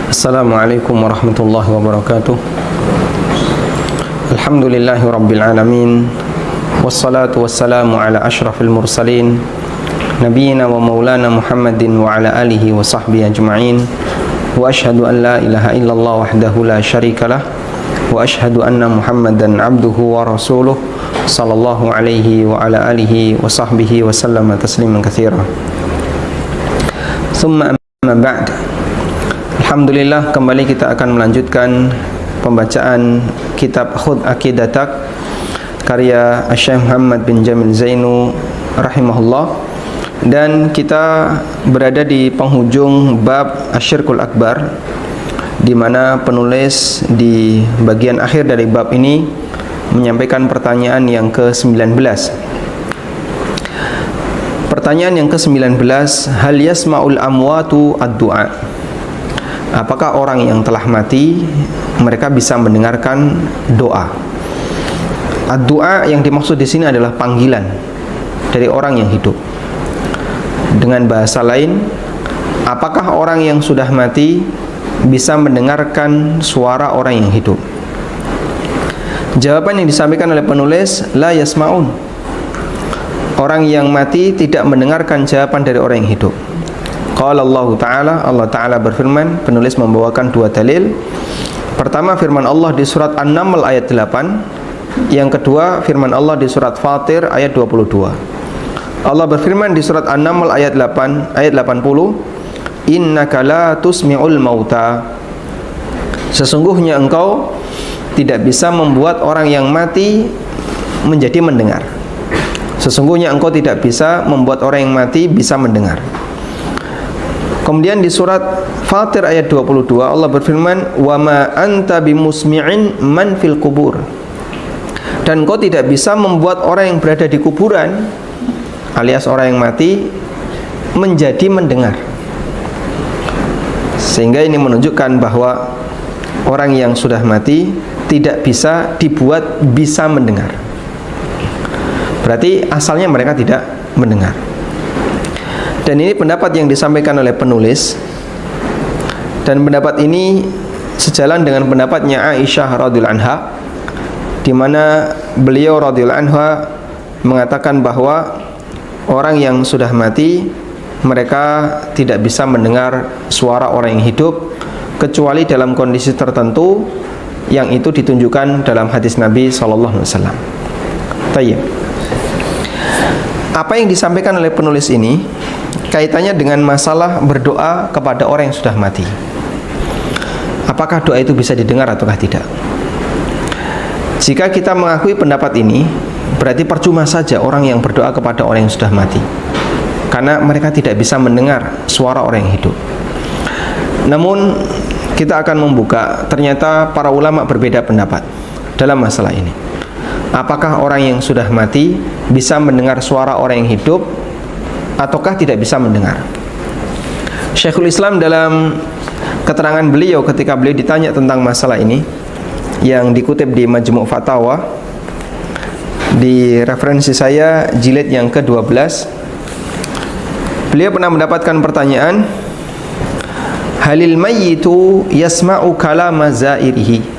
Assalamualaikum warahmatullahi wabarakatuh. Alhamdulillahi rabbil alamin. Wassalatu wassalamu ala ashrafil mursalin Nabiyyina wa maulana Muhammadin wa ala alihi wa sahbihi ajma'in. Wa ashhadu an la ilaha illallah wahdahu la syarikalah. Wa ashhadu anna Muhammadan abduhu wa rasuluh sallallahu alaihi wa ala alihi wa sahbihi wa sallama tasliman katsira. Tsumma amma ba'd. Alhamdulillah, kembali kita akan melanjutkan pembacaan kitab Khudh Aqidatak karya Syekh Muhammad bin Jamil Zainu rahimahullah, dan kita berada di penghujung bab Asyirkul Akbar, di mana penulis di bagian akhir dari bab ini menyampaikan pertanyaan yang ke-19. Pertanyaan yang ke-19, hal yasma'ul amwatu ad-du'a? Apakah orang yang telah mati mereka bisa mendengarkan doa? Ad-du'a yang dimaksud di sini adalah panggilan dari orang yang hidup. Dengan bahasa lain, apakah orang yang sudah mati bisa mendengarkan suara orang yang hidup? Jawaban yang disampaikan oleh penulis, la yasma'un. Orang yang mati tidak mendengarkan jawaban dari orang yang hidup. Qala Allah Ta'ala berfirman, penulis membawakan dua dalil. Pertama, firman Allah di surat An-Naml ayat 8. Yang kedua, firman Allah di surat Fatir ayat 22. Allah berfirman di surat An-Naml ayat 8 ayat 80, innaka la tusmi'ul mauta. Sesungguhnya engkau tidak bisa membuat orang yang mati menjadi mendengar. Sesungguhnya engkau tidak bisa membuat orang yang mati bisa mendengar. Kemudian di surat Fatir ayat 22 Allah berfirman, wa ma anta bimusmi'in man fil kubur. Dan engkau tidak bisa membuat orang yang berada di kuburan, alias orang yang mati, menjadi mendengar. Sehingga ini menunjukkan bahwa orang yang sudah mati tidak bisa dibuat bisa mendengar. Berarti asalnya mereka tidak mendengar. Dan ini pendapat yang disampaikan oleh penulis, dan pendapat ini sejalan dengan pendapatnya Aisyah radhiyallahu anha, di mana beliau radhiyallahu anha mengatakan bahwa orang yang sudah mati mereka tidak bisa mendengar suara orang yang hidup kecuali dalam kondisi tertentu yang itu ditunjukkan dalam hadis Nabi sallallahu alaihi wasallam. Tayyib. Apa yang disampaikan oleh penulis ini kaitannya dengan masalah berdoa kepada orang yang sudah mati. Apakah doa itu bisa didengar ataukah tidak? Jika kita mengakui pendapat ini, berarti percuma saja orang yang berdoa kepada orang yang sudah mati, karena mereka tidak bisa mendengar suara orang yang hidup. Namun kita akan membuka, ternyata para ulama berbeda pendapat dalam masalah ini. Apakah orang yang sudah mati bisa mendengar suara orang yang hidup ataukah tidak bisa mendengar? Syekhul Islam dalam keterangan beliau ketika beliau ditanya tentang masalah ini, yang dikutip di Majmu' Fatawa, di referensi saya jilid yang ke-12, beliau pernah mendapatkan pertanyaan, halil mayyitu yasma'u kalama zairihi?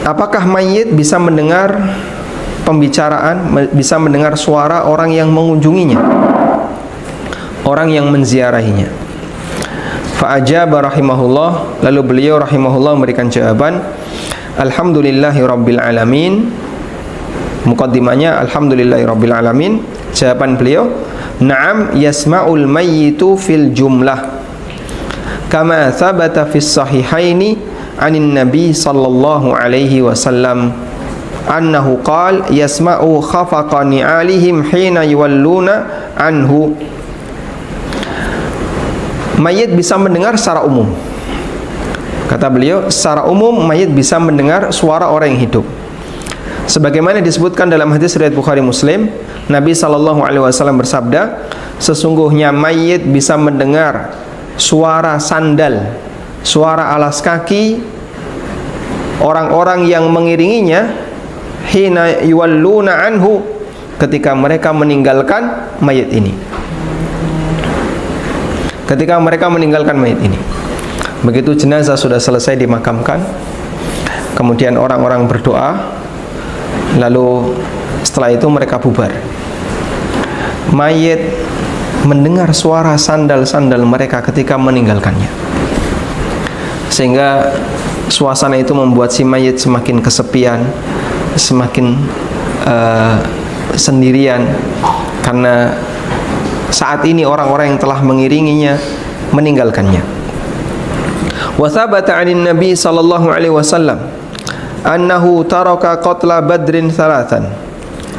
Apakah mayit bisa mendengar pembicaraan, bisa mendengar suara orang yang mengunjunginya, orang yang menziarahinya? Fa'ajaba rahimahullah, lalu beliau rahimahullah memberikan jawaban, alhamdulillahi rabbil alamin. Muqaddimahnya alhamdulillahi rabbil alamin. Jawaban beliau, na'am yasma'ul mayyitu fil jumlah kama thabata fis sahihaini anin nabi sallallahu alaihi wasallam annahu qala yasma'u khafaqa ni'alihim hina yuwalluna anhu. Mayit bisa mendengar secara umum. Kata beliau, secara umum mayit bisa mendengar suara orang yang hidup. Sebagaimana disebutkan dalam hadis riwayat Bukhari Muslim, Nabi sallallahu alaihi wasallam bersabda, sesungguhnya mayit bisa mendengar suara sandal, suara alas kaki orang-orang yang mengiringinya, hina yuwalluna anhu, ketika mereka meninggalkan mayit ini. ketika mereka meninggalkan mayit ini. Begitu jenazah sudah selesai dimakamkan, kemudian orang-orang berdoa, lalu setelah itu mereka bubar. Mayit mendengar suara sandal-sandal mereka ketika meninggalkannya, sehingga suasana itu membuat si mayit semakin kesepian, semakin sendirian, karena saat ini orang-orang yang telah mengiringinya meninggalkannya. Wa thabata 'anil Nabi sallallahu alaihi wasallam annahu taraka qatla Badrin thalathan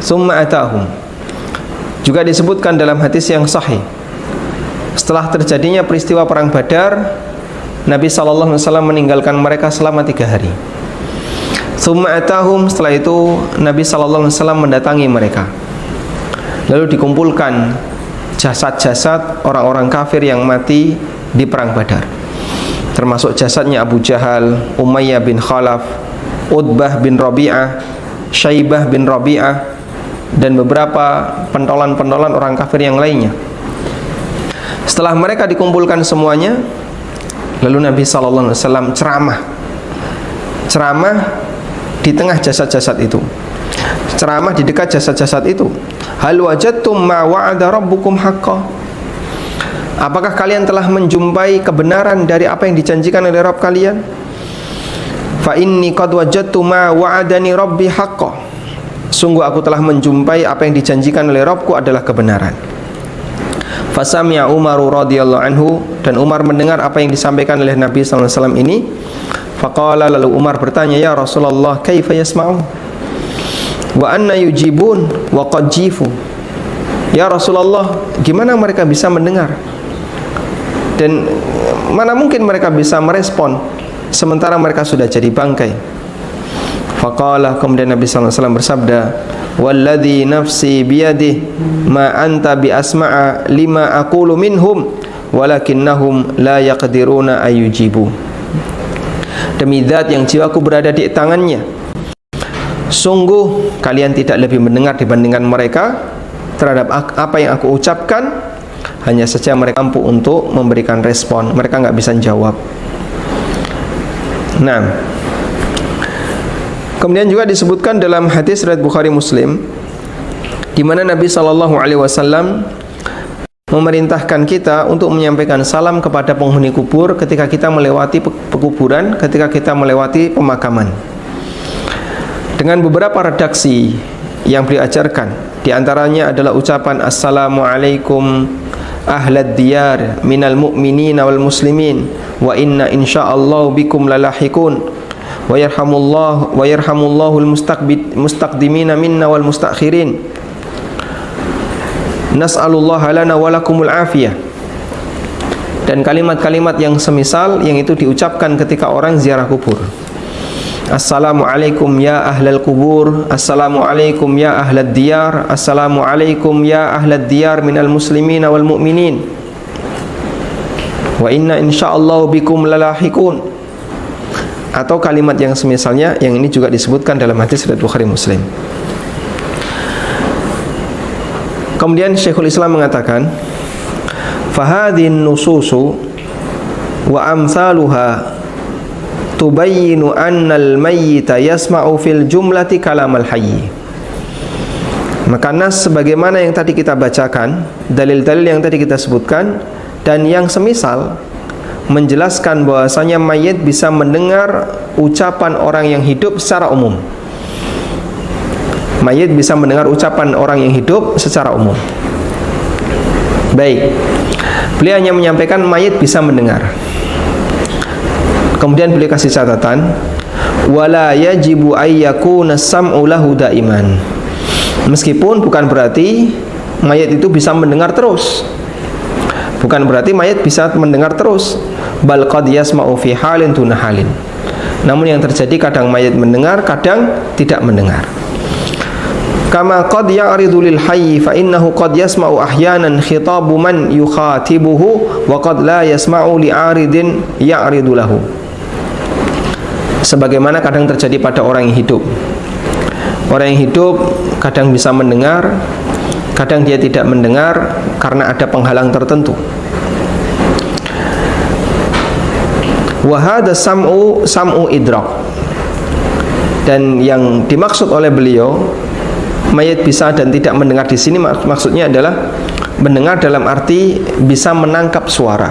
thumma atahum. Juga disebutkan dalam hadis yang sahih, setelah terjadinya peristiwa perang Badar, Nabi sallallahu alaihi wasallam meninggalkan mereka selama 3 hari. Thumma atahum, setelah itu Nabi sallallahu alaihi wasallam mendatangi mereka. Lalu dikumpulkan jasad-jasad orang-orang kafir yang mati di perang Badar, termasuk jasadnya Abu Jahal, Umayyah bin Khalaf, Utbah bin Rabi'ah, Syaibah bin Rabi'ah, dan beberapa pentolan-pentolan orang kafir yang lainnya. Setelah mereka dikumpulkan semuanya, lalu Nabi SAW ceramah di tengah jasad-jasad itu, ceramah di dekat jasad-jasad itu. Hal wajadtum ma wa'ada rabbukum haqqan? Apakah kalian telah menjumpai kebenaran dari apa yang dijanjikan oleh Rabb kalian? Fa inni qad wajadtu ma wa'adani rabbi haqqan. Sungguh aku telah menjumpai apa yang dijanjikan oleh Rabbku adalah kebenaran. Fasami'a Umar radhiyallahu anhu, dan Umar mendengar apa yang disampaikan oleh Nabi sallallahu alaihi wasallam ini. Faqala, lalu Umar bertanya, ya Rasulullah, kaifa yasma'un wa anna yujibun wa qad jifu? Ya Rasulullah, gimana mereka bisa mendengar dan mana mungkin mereka bisa merespon sementara mereka sudah jadi bangkai? Faqala, kemudian Nabi sallallahu alaihi wasallam bersabda, walladzi nafsi biyadihi ma anta bi asma'a lima aqulu minhum walakinnahum la yaqdiruna ayyujibu. Demi zat yang jiwaku berada di tangannya, sungguh kalian tidak lebih mendengar dibandingkan mereka terhadap apa yang aku ucapkan, hanya saja mereka mampu untuk memberikan respon, mereka nggak bisa jawab. Nah, kemudian juga disebutkan dalam hadis riwayat Bukhari Muslim, di mana Nabi sallallahu alaihi wasallam memerintahkan kita untuk menyampaikan salam kepada penghuni kubur ketika kita melewati pekuburan, ketika kita melewati pemakaman, dengan beberapa redaksi yang beliau ajarkan. Di antaranya adalah ucapan assalamualaikum ahlad diyar minal mu'minina wal muslimin wa inna insyaallah bikum lalahikun wa yarhamullahu al-mustaqdimina minna wal mustakhirin nas'alullaha lana wa lakumul afiyah. Dan kalimat-kalimat yang semisal yang itu diucapkan ketika orang ziarah kubur. Assalamualaikum ya ahlal kubur, assalamualaikum ya ahlad diyar, assalamualaikum ya ahlad diyar minal muslimina wal mu'minin wa inna insyaallah bikum lalahikun. Atau kalimat yang semisalnya, yang ini juga disebutkan dalam hadis riwayat Bukhari Muslim. Kemudian Syekhul Islam mengatakan, fahadhin nususu wa amsaluha tubayyinu annal mayyita yasma'u fil jumlati kalamal hayy. Maka nas sebagaimana yang tadi kita bacakan, dalil-dalil yang tadi kita sebutkan, dan yang semisal menjelaskan bahwasanya mayit bisa mendengar ucapan orang yang hidup secara umum. Mayit bisa mendengar ucapan orang yang hidup secara umum. Baik, beliau hanya menyampaikan mayit bisa mendengar. Kemudian beliau kasih catatan, wala yajibu ayyakuna sam'u lahu daiman. Meskipun bukan berarti mayit itu bisa mendengar terus. Bukan berarti mayit bisa mendengar terus. Bal qad yasma'u fi halin duna halin. Namun yang terjadi kadang mayit mendengar, kadang tidak mendengar. Kama qad ya'ridu lil hayy fa innahu qad yasma'u ahyanan khitabu man yukhatibuhu wa qad la yasma'u li 'aridin ya'ridu lahu. Sebagaimana kadang terjadi pada orang yang hidup. Orang yang hidup kadang bisa mendengar, kadang dia tidak mendengar karena ada penghalang tertentu. Wa hadza sam'u idrak. Dan yang dimaksud oleh beliau mayit bisa dan tidak mendengar di sini maksudnya adalah mendengar dalam arti bisa menangkap suara.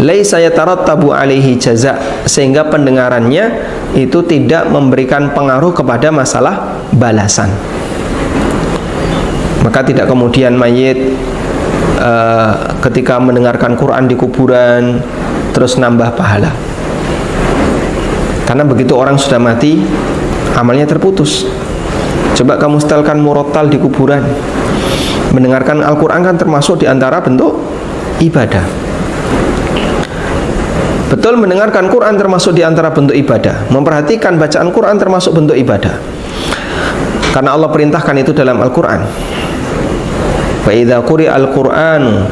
Laisa yatarattabu alaihi jaza, sehingga pendengarannya itu tidak memberikan pengaruh kepada masalah balasan. Maka tidak kemudian mayit ketika mendengarkan Quran di kuburan terus nambah pahala. Karena begitu orang sudah mati, amalnya terputus. Coba kamu setelkan murattal di kuburan. Mendengarkan Al-Quran kan termasuk di antara bentuk ibadah. Betul, mendengarkan Quran termasuk di antara bentuk ibadah. Memperhatikan bacaan Quran termasuk bentuk ibadah. Karena Allah perintahkan itu dalam Al-Quran. Wa idza quri'al Qur'anu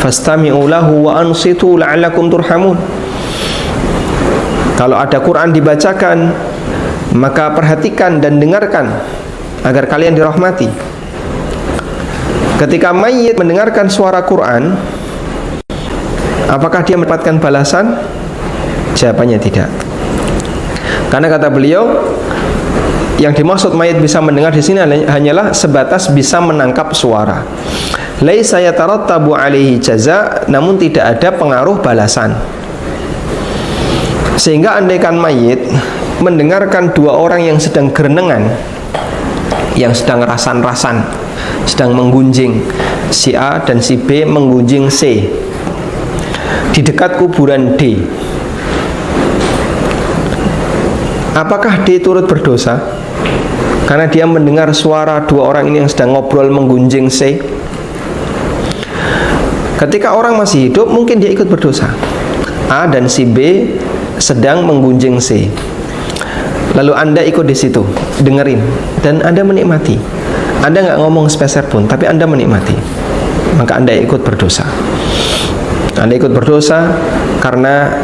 fastami'u lahu wa ansitu la'allakum turhamun. Kalau ada Quran dibacakan, maka perhatikan dan dengarkan agar kalian dirahmati. Ketika mayit mendengarkan suara Quran, apakah dia mendapatkan balasan? Jawabannya tidak. Karena kata beliau, yang dimaksud mayit bisa mendengar di sini hanyalah sebatas bisa menangkap suara. Laisa yatarattabu alaihi jaza, namun tidak ada pengaruh balasan. Sehingga andaikan mayit mendengarkan dua orang yang sedang gerenengan, yang sedang rasan-rasan, sedang menggunjing, si A dan si B menggunjing C di dekat kuburan D, apakah D turut berdosa karena dia mendengar suara dua orang ini yang sedang ngobrol menggunjing C? Ketika orang masih hidup mungkin dia ikut berdosa. A dan si B sedang menggunjing C, lalu Anda ikut di situ, dengerin, dan Anda menikmati. Anda nggak ngomong sepeser pun, tapi Anda menikmati. Maka Anda ikut berdosa. Anda ikut berdosa karena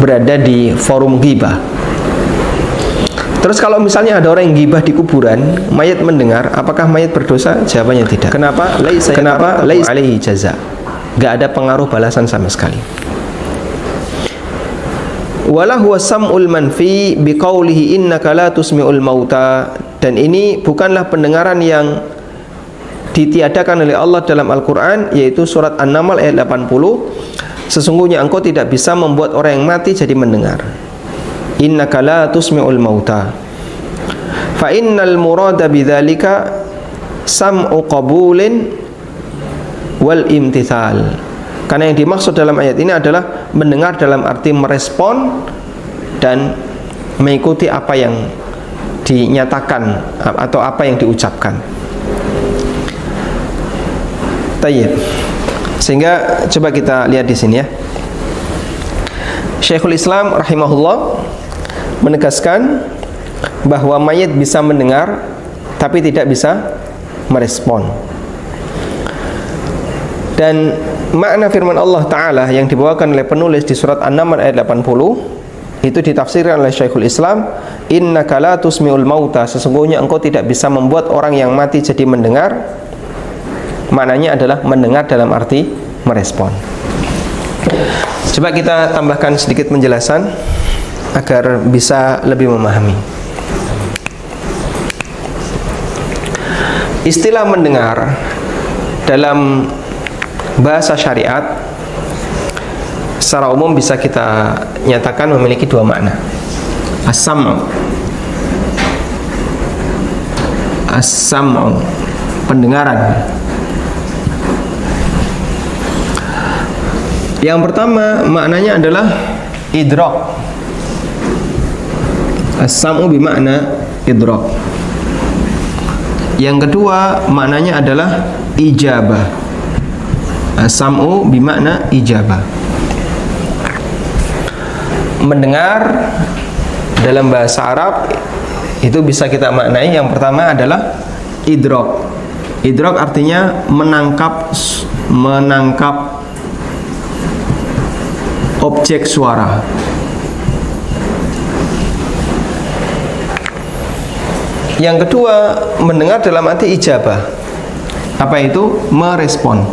berada di forum ghibah. Terus kalau misalnya ada orang yang ghibah di kuburan, mayat mendengar, apakah mayat berdosa? Jawabannya tidak. Kenapa? Laisa alaihi jaza. Nggak ada pengaruh balasan sama sekali. Wala huwa sam'ul manfi biqaulihi innaka la tusmi'ul mauta. Dan ini bukanlah pendengaran yang ditiadakan oleh Allah dalam Al-Quran, yaitu surat An-Naml ayat 80. Sesungguhnya engkau tidak bisa membuat orang yang mati jadi mendengar. Innaka la tusmi'ul mauta. Fa innal murada bidzalika sam'u qabulin wal imtithal. Karena yang dimaksud dalam ayat ini adalah mendengar dalam arti merespon dan mengikuti apa yang dinyatakan atau apa yang diucapkan. Tayyib. Sehingga coba kita lihat di sini ya. Syekhul Islam rahimahullah menegaskan bahwa mayit bisa mendengar tapi tidak bisa merespon. Dan makna firman Allah Ta'ala yang dibawakan oleh penulis di surat An-Naml ayat 80 itu ditafsirkan oleh Syekhul Islam, innaka la tusmi'ul mauta, sesungguhnya engkau tidak bisa membuat orang yang mati jadi mendengar. Maknanya adalah mendengar dalam arti merespon. Coba kita tambahkan sedikit penjelasan agar bisa lebih memahami. Istilah mendengar dalam bahasa syariat secara umum bisa kita nyatakan memiliki dua makna. As-sam'u, pendengaran. Yang pertama maknanya adalah idrak. As-sam'u bimakna idrak. Yang kedua maknanya adalah ijabah. As-sam'u bimakna ijabah. Mendengar dalam bahasa Arab itu bisa kita maknai, yang pertama adalah idrak. Idrak artinya menangkap objek suara. Yang kedua, mendengar dalam arti ijabah. Apa itu? Merespon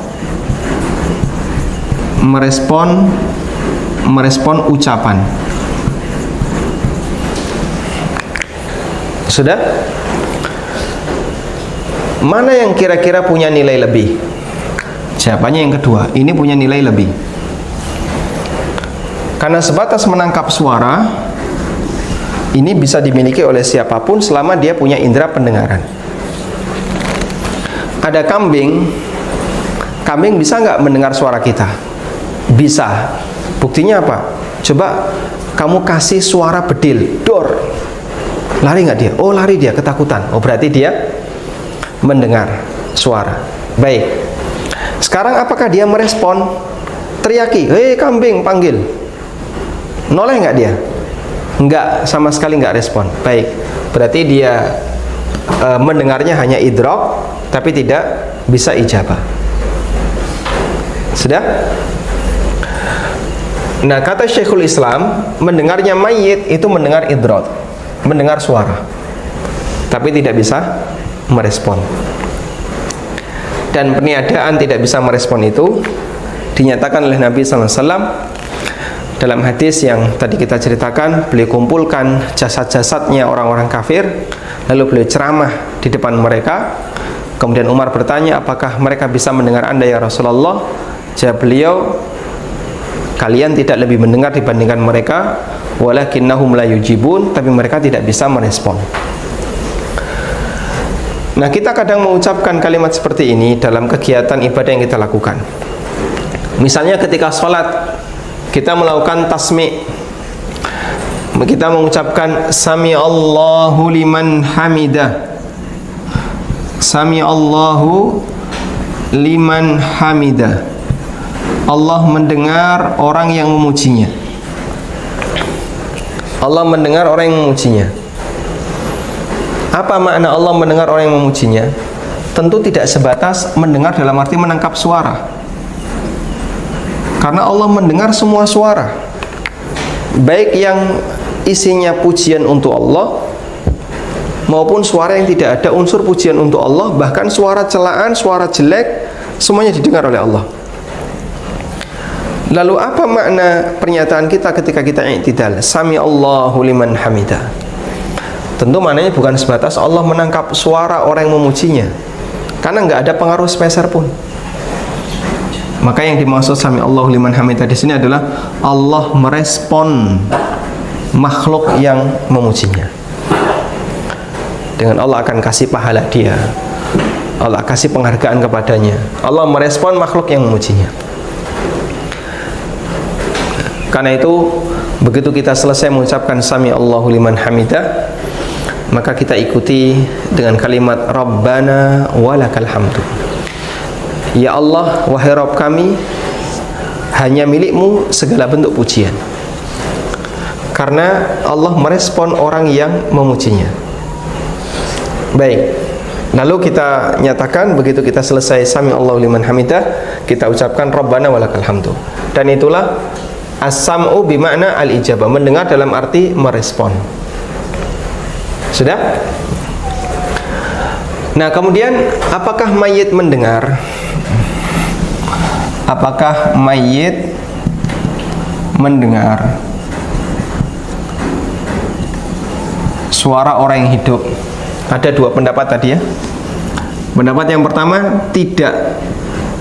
merespon ucapan. Sudah? Mana yang kira-kira punya nilai lebih? Jawabannya yang kedua, ini punya nilai lebih. Karena sebatas menangkap suara, ini bisa dimiliki oleh siapapun selama dia punya indera pendengaran. Ada kambing bisa nggak mendengar suara kita? Bisa. Buktinya apa? Coba kamu kasih suara bedil, dor. Lari nggak dia? Oh lari dia, ketakutan. Oh berarti dia mendengar suara. Baik. Sekarang apakah dia merespon? Teriaki, hei kambing, panggil. Noleh nggak dia? Nggak, sama sekali nggak respon. Baik. Berarti dia mendengarnya hanya idrak, tapi tidak bisa ijabah. Sudah? Nah, kata Syekhul Islam, mendengarnya mayit itu mendengar idrak, mendengar suara, tapi tidak bisa merespon. Dan peniadaan tidak bisa merespon itu dinyatakan oleh Nabi SAW dalam hadis yang tadi kita ceritakan. Beliau kumpulkan jasad-jasadnya orang-orang kafir, lalu beliau ceramah di depan mereka. Kemudian Umar bertanya, apakah mereka bisa mendengar Anda ya Rasulullah? Jawab beliau, kalian tidak lebih mendengar dibandingkan mereka, walakinnahum la yujibun, tapi mereka tidak bisa merespon. Nah, kita kadang mengucapkan kalimat seperti ini dalam kegiatan ibadah yang kita lakukan. Misalnya ketika sholat, kita melakukan tasmi', kita mengucapkan Sami Allahu liman hamidah, Sami Allahu liman hamidah. Allah mendengar orang yang memujinya. Allah mendengar orang yang memujinya. Apa makna Allah mendengar orang yang memujinya? Tentu tidak sebatas mendengar dalam arti menangkap suara. Karena Allah mendengar semua suara, baik yang isinya pujian untuk Allah maupun suara yang tidak ada unsur pujian untuk Allah. Bahkan suara celaan, suara jelek, semuanya didengar oleh Allah. Lalu apa makna pernyataan kita ketika kita i'tidal? Sami Allahu liman hamidah. Tentu maknanya bukan sebatas Allah menangkap suara orang yang memujinya, karena nggak ada pengaruh sepeser pun. Maka yang dimaksud Sami Allahu liman hamidah di sini adalah Allah merespon makhluk yang memujinya. Dengan Allah akan kasih pahala dia, Allah kasih penghargaan kepadanya. Allah merespon makhluk yang memujinya. Karena itu, begitu kita selesai mengucapkan Sami Allahu liman hamidah, maka kita ikuti dengan kalimat Rabbana walakal hamdu. Ya Allah, wahai Rabb kami, hanya milikmu segala bentuk pujian. Karena Allah merespon orang yang memujinya. Baik, lalu kita nyatakan begitu kita selesai Sami Allahu liman hamidah, kita ucapkan Rabbana walakal hamdu. Dan itulah as-sam'u bimakna al-ijabah, mendengar dalam arti merespon. Sudah? Nah, kemudian apakah mayit mendengar? Apakah mayit mendengar suara orang yang hidup? Ada dua pendapat tadi ya. Pendapat yang pertama, tidak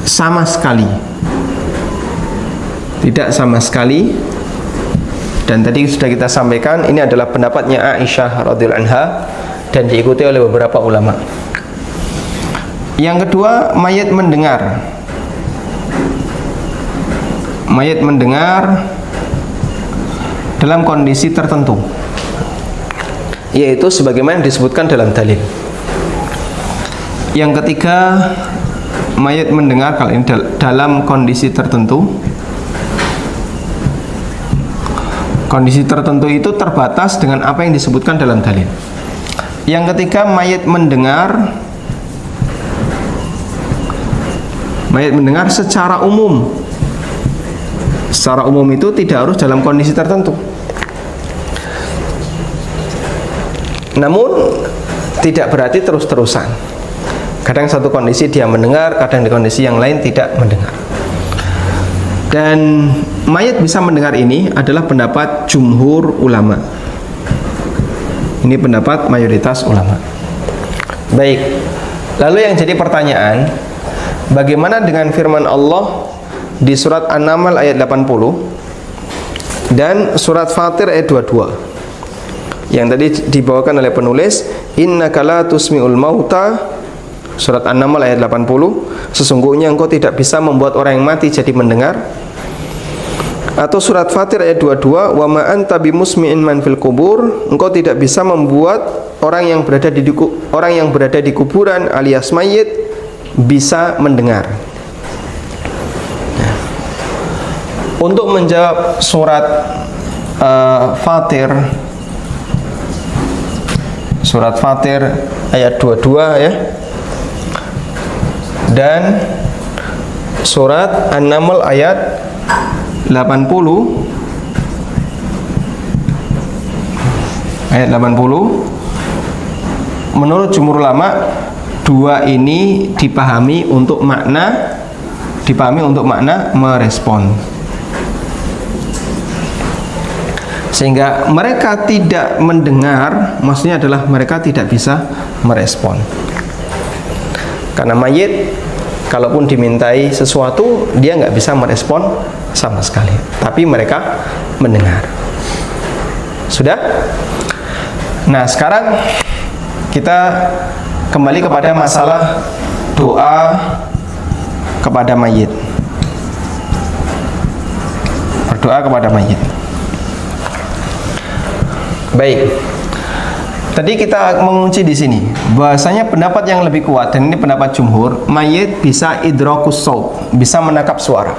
sama sekali. Tidak sama sekali. Dan tadi sudah kita sampaikan, ini adalah pendapatnya Aisyah radhiyallahu anha dan diikuti oleh beberapa ulama. Yang kedua, mayit mendengar. Mayit mendengar dalam kondisi tertentu, yaitu sebagaimana disebutkan dalam dalil. Yang ketiga, mayit mendengar kalau ini dalam kondisi tertentu. Kondisi tertentu itu terbatas dengan apa yang disebutkan dalam dalil. Yang ketiga, mayit mendengar secara umum. Secara umum itu tidak harus dalam kondisi tertentu. Namun tidak berarti terus-terusan. Kadang satu kondisi dia mendengar, kadang di kondisi yang lain tidak mendengar. Dan mayat bisa mendengar ini adalah pendapat jumhur ulama. Ini pendapat mayoritas ulama. Baik. Lalu yang jadi pertanyaan, bagaimana dengan firman Allah di surat An-Naml ayat 80 dan surat Fatir ayat 22 yang tadi dibawakan oleh penulis, innaka la tusmi'ul mauta, surat An-Naml ayat 80, sesungguhnya engkau tidak bisa membuat orang yang mati jadi mendengar. Atau surat Fatir ayat 22, wa ma anta bimusmi'in man fil kubur, engkau tidak bisa membuat orang yang berada di kuburan alias mayit bisa mendengar. Untuk menjawab surat Fatir, surat Fatir ayat 22 ya, dan surat An-Naml ayat 80 ayat 80, menurut jumhur ulama dua ini dipahami untuk makna merespon, sehingga mereka tidak mendengar, maksudnya adalah mereka tidak bisa merespon. Karena mayit kalaupun dimintai sesuatu dia nggak bisa merespon sama sekali, tapi mereka mendengar. Sudah? Nah, sekarang kita kembali kepada masalah doa kepada mayit. Berdoa kepada mayit. Baik. Tadi kita mengunci di sini bahasanya pendapat yang lebih kuat, dan ini pendapat jumhur, mayit bisa idrakus saut, bisa menangkap suara.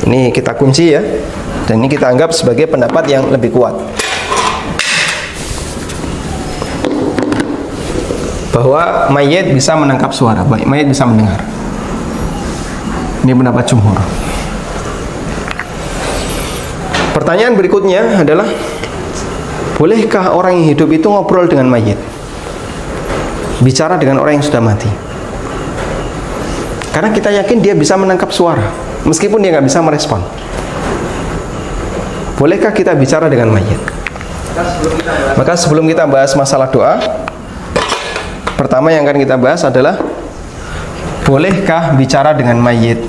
Ini kita kunci ya, dan ini kita anggap sebagai pendapat yang lebih kuat, bahwa mayit bisa menangkap suara, mayit bisa mendengar. Ini pendapat jumhur. Pertanyaan berikutnya adalah, bolehkah orang yang hidup itu ngobrol dengan mayit, bicara dengan orang yang sudah mati? Karena kita yakin dia bisa menangkap suara, meskipun dia nggak bisa merespon. Bolehkah kita bicara dengan mayit? Maka sebelum kita bahas masalah doa, pertama yang akan kita bahas adalah, bolehkah bicara dengan mayit?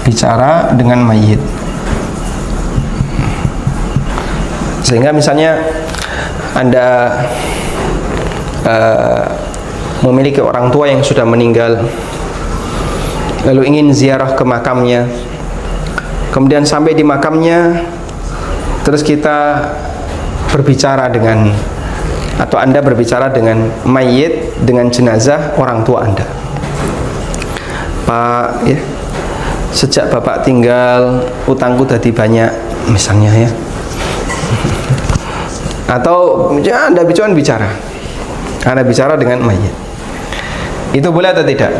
Bicara dengan mayit. Sehingga misalnya Anda memiliki orang tua yang sudah meninggal, lalu ingin ziarah ke makamnya, kemudian sampai di makamnya, terus kita berbicara dengan, atau Anda berbicara dengan mayit, dengan jenazah orang tua Anda. Pak, ya, sejak Bapak tinggal, utangku tadi banyak, misalnya ya. Atau ya, Anda bicara dengan mayit. Itu boleh atau tidak?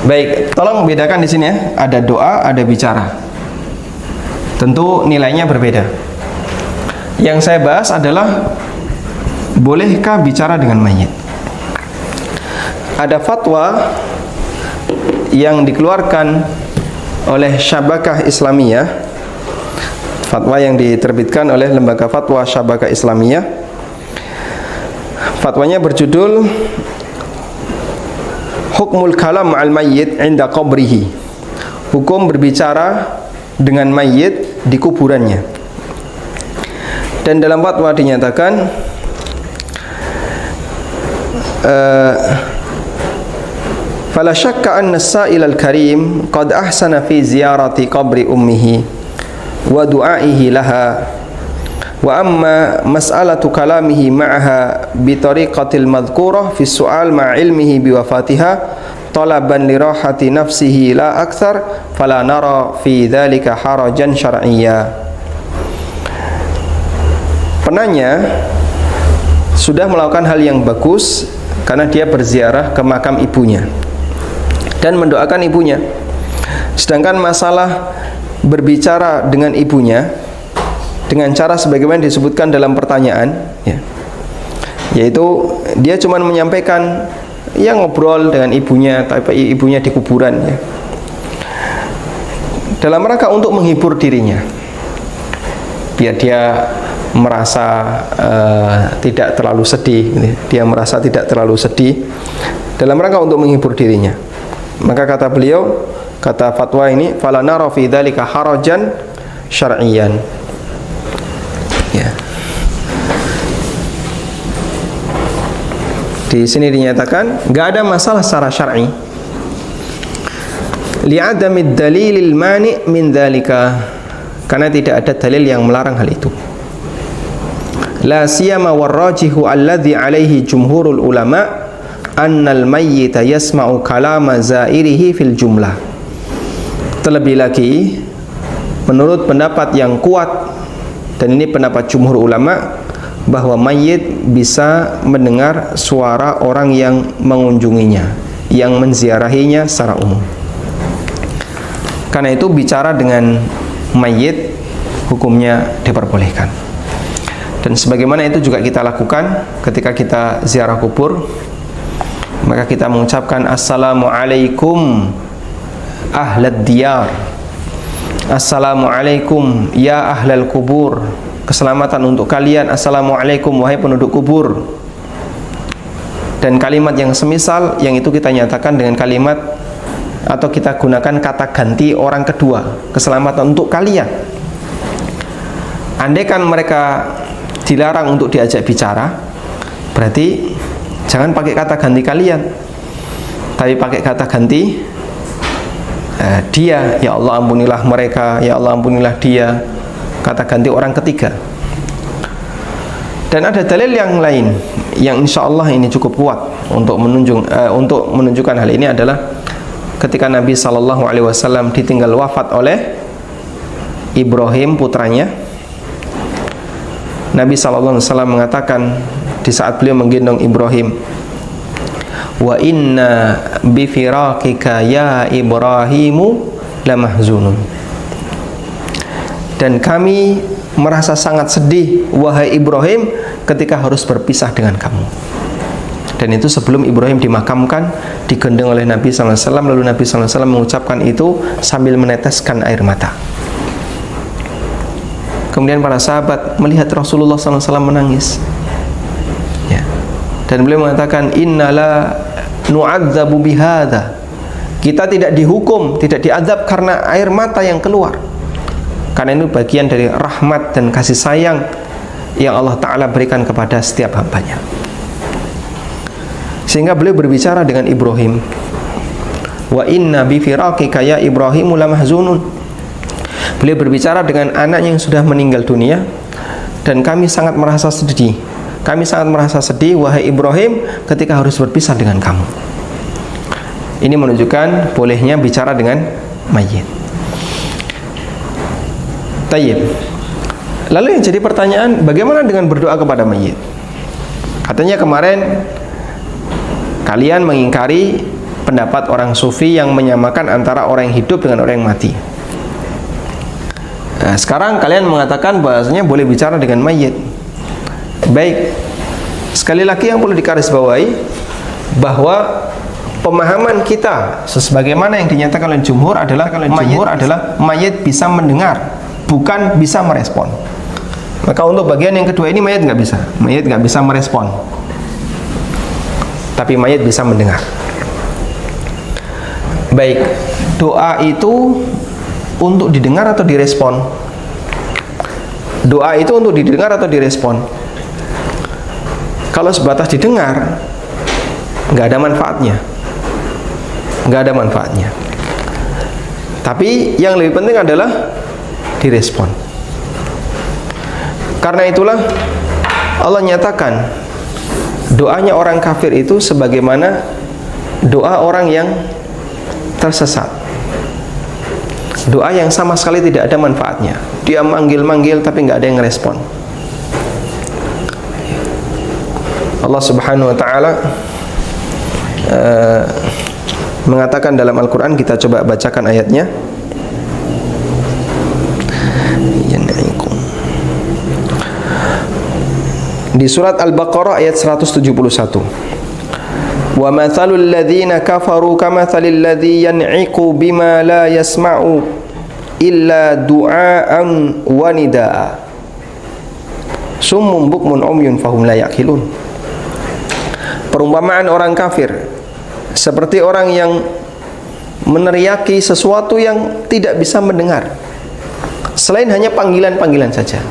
Baik, tolong bedakan di sini ya. Ada doa, ada bicara. Tentu nilainya berbeda. Yang saya bahas adalah, bolehkah bicara dengan mayit? Ada fatwa yang dikeluarkan oleh Syabakah Islamiyah, fatwa yang diterbitkan oleh Lembaga Fatwa Syabakah Islamiyah. Fatwanya berjudul Hukmul kalam ma'al mayyit 'inda qabrihi, hukum berbicara dengan mayit di kuburannya. Dan dalam fatwa dinyatakan fala syakka anna as-sa'il al-karim qad ahsana fi ziyarati qabri ummihi wa du'aihi laha, wa amma mas'alatu kalamihi ma'aha bi tariqatil madhkurah fi su'al ma'a ilmihi bi wafatiha talaban li rahati nafsihi la akthar fala nara fi dhalika harajan syar'iyya. Penanya sudah melakukan hal yang bagus karena dia berziarah ke makam ibunya dan mendoakan ibunya. Sedangkan masalah berbicara dengan ibunya dengan cara sebagaimana disebutkan dalam pertanyaan, ya, yaitu dia cuma menyampaikan yang ngobrol dengan ibunya, tapi ibunya di kuburan ya, dalam rangka untuk menghibur dirinya, biar dia merasa tidak terlalu sedih. Dia merasa tidak terlalu sedih dalam rangka untuk menghibur dirinya. Maka kata beliau, kata fatwa ini, fala nara fi dzalika harajan syar'iyyan. Ya. Di sini dinyatakan enggak ada masalah secara syar'i. Li'adamid dalilil mani' min dzalika, karena tidak ada dalil yang melarang hal itu. La siyama warrajihu alladhi alaihi jumhurul ulama annal mayyita yasma'u kalama zairihi fil jumlah. Terlebih lagi, menurut pendapat yang kuat, dan ini pendapat jumhur ulama, bahwa mayit bisa mendengar suara orang yang mengunjunginya, yang menziarahinya secara umum. Karena itu bicara dengan mayit hukumnya diperbolehkan. Dan sebagaimana itu juga kita lakukan ketika kita ziarah kubur, maka kita mengucapkan assalamualaikum ahlad diyar, assalamualaikum ya ahlal kubur, keselamatan untuk kalian, assalamualaikum wahai penduduk kubur. Dan kalimat yang semisal yang itu kita nyatakan dengan kalimat, atau kita gunakan kata ganti orang kedua, keselamatan untuk kalian. Andaikan mereka dilarang untuk diajak bicara, berarti jangan pakai kata ganti kalian, tapi pakai kata ganti dia. Ya Allah ampunilah mereka, ya Allah ampunilah dia, kata ganti orang ketiga. Dan ada dalil yang lain yang insya Allah ini cukup kuat untuk menunjukkan hal ini adalah ketika Nabi SAW ditinggal wafat oleh Ibrahim putranya. Nabi SAW mengatakan di saat beliau menggendong Ibrahim, wa inna bifiraqika ya Ibrahimu lamahzunun, dan kami merasa sangat sedih wahai Ibrahim ketika harus berpisah dengan kamu. Dan itu sebelum Ibrahim dimakamkan, digendong oleh Nabi SAW. Lalu Nabi SAW mengucapkan itu sambil meneteskan air mata. Kemudian para sahabat melihat Rasulullah SAW menangis, ya. Dan beliau mengatakan, innala nu'adzabu bihadza, kita tidak dihukum, tidak diazab karena air mata yang keluar, karena itu bagian dari rahmat dan kasih sayang yang Allah Ta'ala berikan kepada setiap hambanya. Sehingga beliau berbicara dengan Ibrahim, wa inna bi firaqika ya Ibrahimu lamahzunun. Beliau berbicara dengan anaknya yang sudah meninggal dunia, dan kami sangat merasa sedih. Kami sangat merasa sedih wahai Ibrahim ketika harus berpisah dengan kamu. Ini menunjukkan bolehnya bicara dengan mayit. Tayyib. Lalu yang jadi pertanyaan, bagaimana dengan berdoa kepada mayit? Katanya kemarin kalian mengingkari pendapat orang sufi yang menyamakan antara orang yang hidup dengan orang yang mati. Nah, sekarang kalian mengatakan bahasanya boleh bicara dengan mayit. Baik, sekali lagi yang perlu digarisbawahi bahwa pemahaman kita sebagaimana yang dinyatakan oleh jumhur adalah mayit bisa mendengar, bukan bisa merespon. Maka untuk bagian yang kedua ini mayit nggak bisa merespon, tapi mayit bisa mendengar. Baik, doa itu untuk didengar atau direspon? Doa itu untuk didengar atau direspon? Kalau sebatas didengar, nggak ada manfaatnya. Tapi yang lebih penting adalah direspon. Karena itulah Allah nyatakan doanya orang kafir itu sebagaimana doa orang yang tersesat. Doa yang sama sekali tidak ada manfaatnya. Dia manggil-manggil tapi nggak ada yang respon. Allah Subhanahu wa Ta'ala mengatakan dalam Al-Quran, kita coba bacakan ayatnya. di surat Al-Baqarah ayat 171. Wa mathalul ladzina kafaru kamathalil ladzi yan'iqu bima la yasma'u illa du'aan wa nidaa. Summum bukmun umyun fahum la yaqilun. Perumpamaan orang kafir seperti orang yang meneriaki sesuatu yang tidak bisa mendengar selain hanya panggilan-panggilan saja,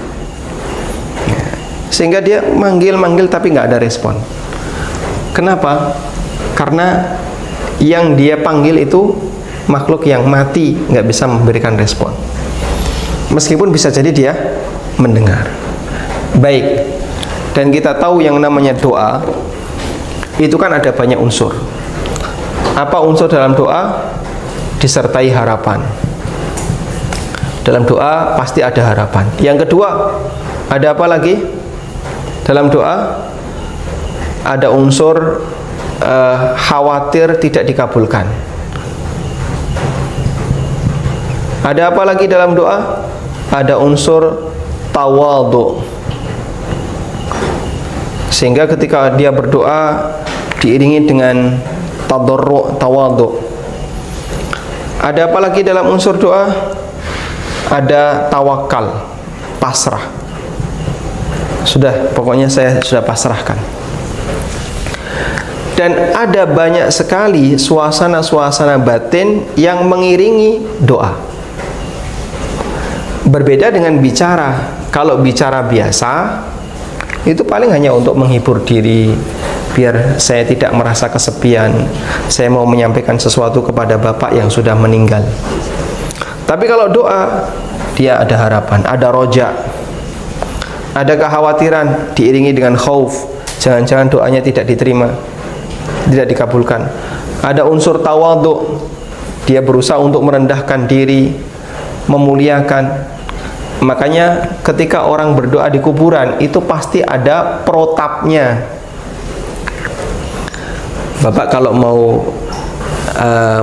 sehingga dia manggil-manggil tapi nggak ada respon. Kenapa? Karena yang dia panggil itu makhluk yang mati, nggak bisa memberikan respon, meskipun bisa jadi dia mendengar. Baik, dan kita tahu yang namanya doa itu kan ada banyak unsur. Apa unsur dalam doa? Disertai harapan. Dalam doa pasti ada harapan. Yang kedua, ada apa lagi? Dalam doa ada unsur khawatir tidak dikabulkan. Ada apa lagi dalam doa? Ada unsur tawadhu. Sehingga ketika dia berdoa diiringi dengan tadarru', tawadhu. Ada apa lagi dalam unsur doa? Ada tawakal, pasrah. Sudah, pokoknya saya sudah pasrahkan. Dan ada banyak sekali suasana-suasana batin yang mengiringi doa. Berbeda dengan bicara. Kalau bicara biasa, itu paling hanya untuk menghibur diri, biar saya tidak merasa kesepian, saya mau menyampaikan sesuatu kepada bapak yang sudah meninggal. Tapi kalau doa, dia ada harapan, ada roja, ada kekhawatiran diiringi dengan khauf, jangan-jangan doanya tidak diterima, tidak dikabulkan. Ada unsur tawadhu, dia berusaha untuk merendahkan diri, memuliakan. Makanya ketika orang berdoa di kuburan itu pasti ada protapnya. Bapak kalau mau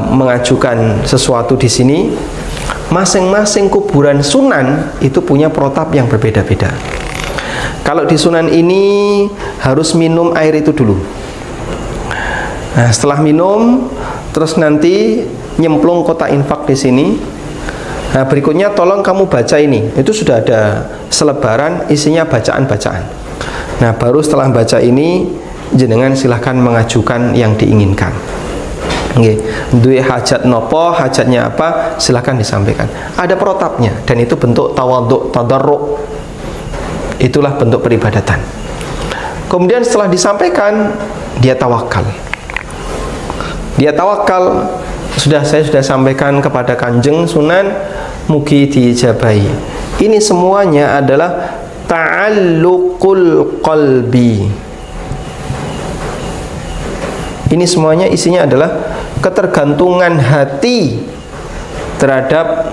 mengajukan sesuatu di sini, masing-masing kuburan Sunan itu punya protap yang berbeda-beda. Kalau di Sunan ini harus minum air itu dulu. Nah, setelah minum, terus nanti nyemplung kotak infak di sini. Nah, berikutnya tolong kamu baca ini. Itu sudah ada selebaran isinya bacaan-bacaan. Nah, baru setelah baca ini, jenengan silahkan mengajukan yang diinginkan. Nggih, duwe hajat nopo, hajatnya apa, silahkan disampaikan. Ada protapnya, dan itu bentuk tawadhu, tadarru'. Itulah bentuk peribadatan. Kemudian setelah disampaikan, dia tawakal. Dia tawakal, saya sudah sampaikan kepada Kanjeng Sunan, mugi diijabahi. Ini semuanya adalah ta'alluqul qalbi. Ini semuanya isinya adalah ketergantungan hati terhadap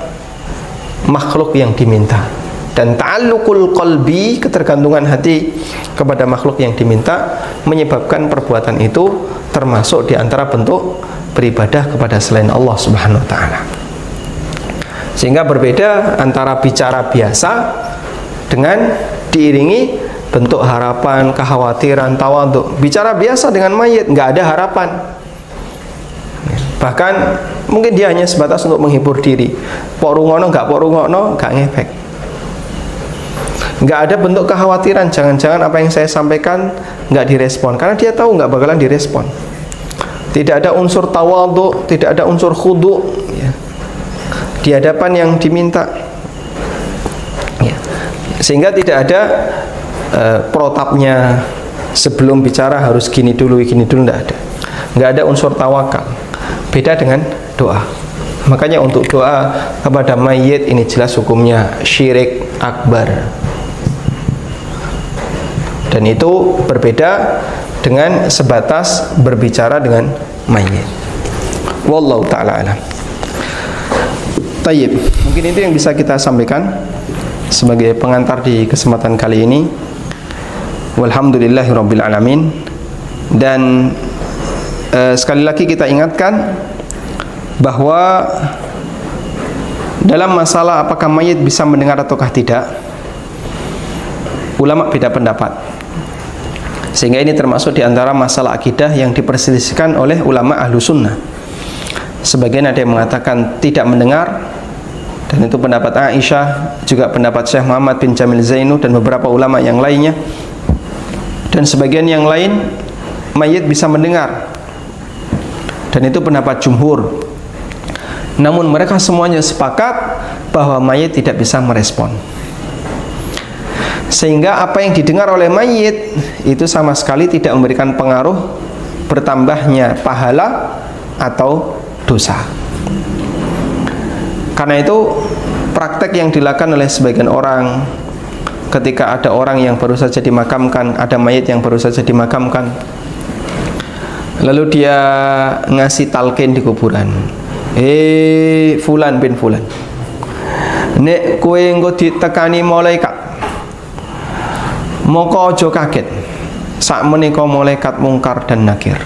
makhluk yang diminta. Dan ta'alluqul qalbi, ketergantungan hati kepada makhluk yang diminta, menyebabkan perbuatan itu termasuk di antara bentuk beribadah kepada selain Allah Subhanahu wa taala. Sehingga berbeda antara bicara biasa dengan diiringi bentuk harapan, kekhawatiran, tawadhu. Bicara biasa dengan mayit nggak ada harapan. Bahkan mungkin dia hanya sebatas untuk menghibur diri. Pok rungono nggak ngefek. Nggak ada bentuk kekhawatiran, jangan-jangan apa yang saya sampaikan nggak direspon, karena dia tahu nggak bakalan direspon. Tidak ada unsur tawadhu, tidak ada unsur khudu, ya, di hadapan yang diminta, ya. Sehingga tidak ada protapnya sebelum bicara harus gini dulu, nggak ada unsur tawakal. Beda dengan doa. Makanya untuk doa kepada mayit ini jelas hukumnya syirik akbar. Dan itu berbeda dengan sebatas berbicara dengan mayit. Wallahu ta'ala alam. Tayyib, mungkin itu yang bisa kita sampaikan sebagai pengantar di kesempatan kali ini. Walhamdulillahirabbil alamin. Dan sekali lagi kita ingatkan bahwa dalam masalah apakah mayit bisa mendengar ataukah tidak, ulama beda pendapat. Sehingga ini termasuk di antara masalah akidah yang diperselisihkan oleh ulama ahlu sunnah. Sebagian ada yang mengatakan tidak mendengar, dan itu pendapat Aisyah, juga pendapat Syekh Muhammad bin Jamil Zainu dan beberapa ulama yang lainnya. Dan sebagian yang lain, mayit bisa mendengar, dan itu pendapat jumhur. Namun mereka semuanya sepakat bahwa mayit tidak bisa merespon, sehingga apa yang didengar oleh mayit itu sama sekali tidak memberikan pengaruh bertambahnya pahala atau dosa. Karena itu praktek yang dilakukan oleh sebagian orang ketika ada orang yang baru saja dimakamkan, ada mayit yang baru saja dimakamkan, lalu dia ngasih talqin di kuburan, fulan bin fulan, nek kowe engko ditekani malaikat, moko aja kaget, sak menika malaikat mungkar dan nakir.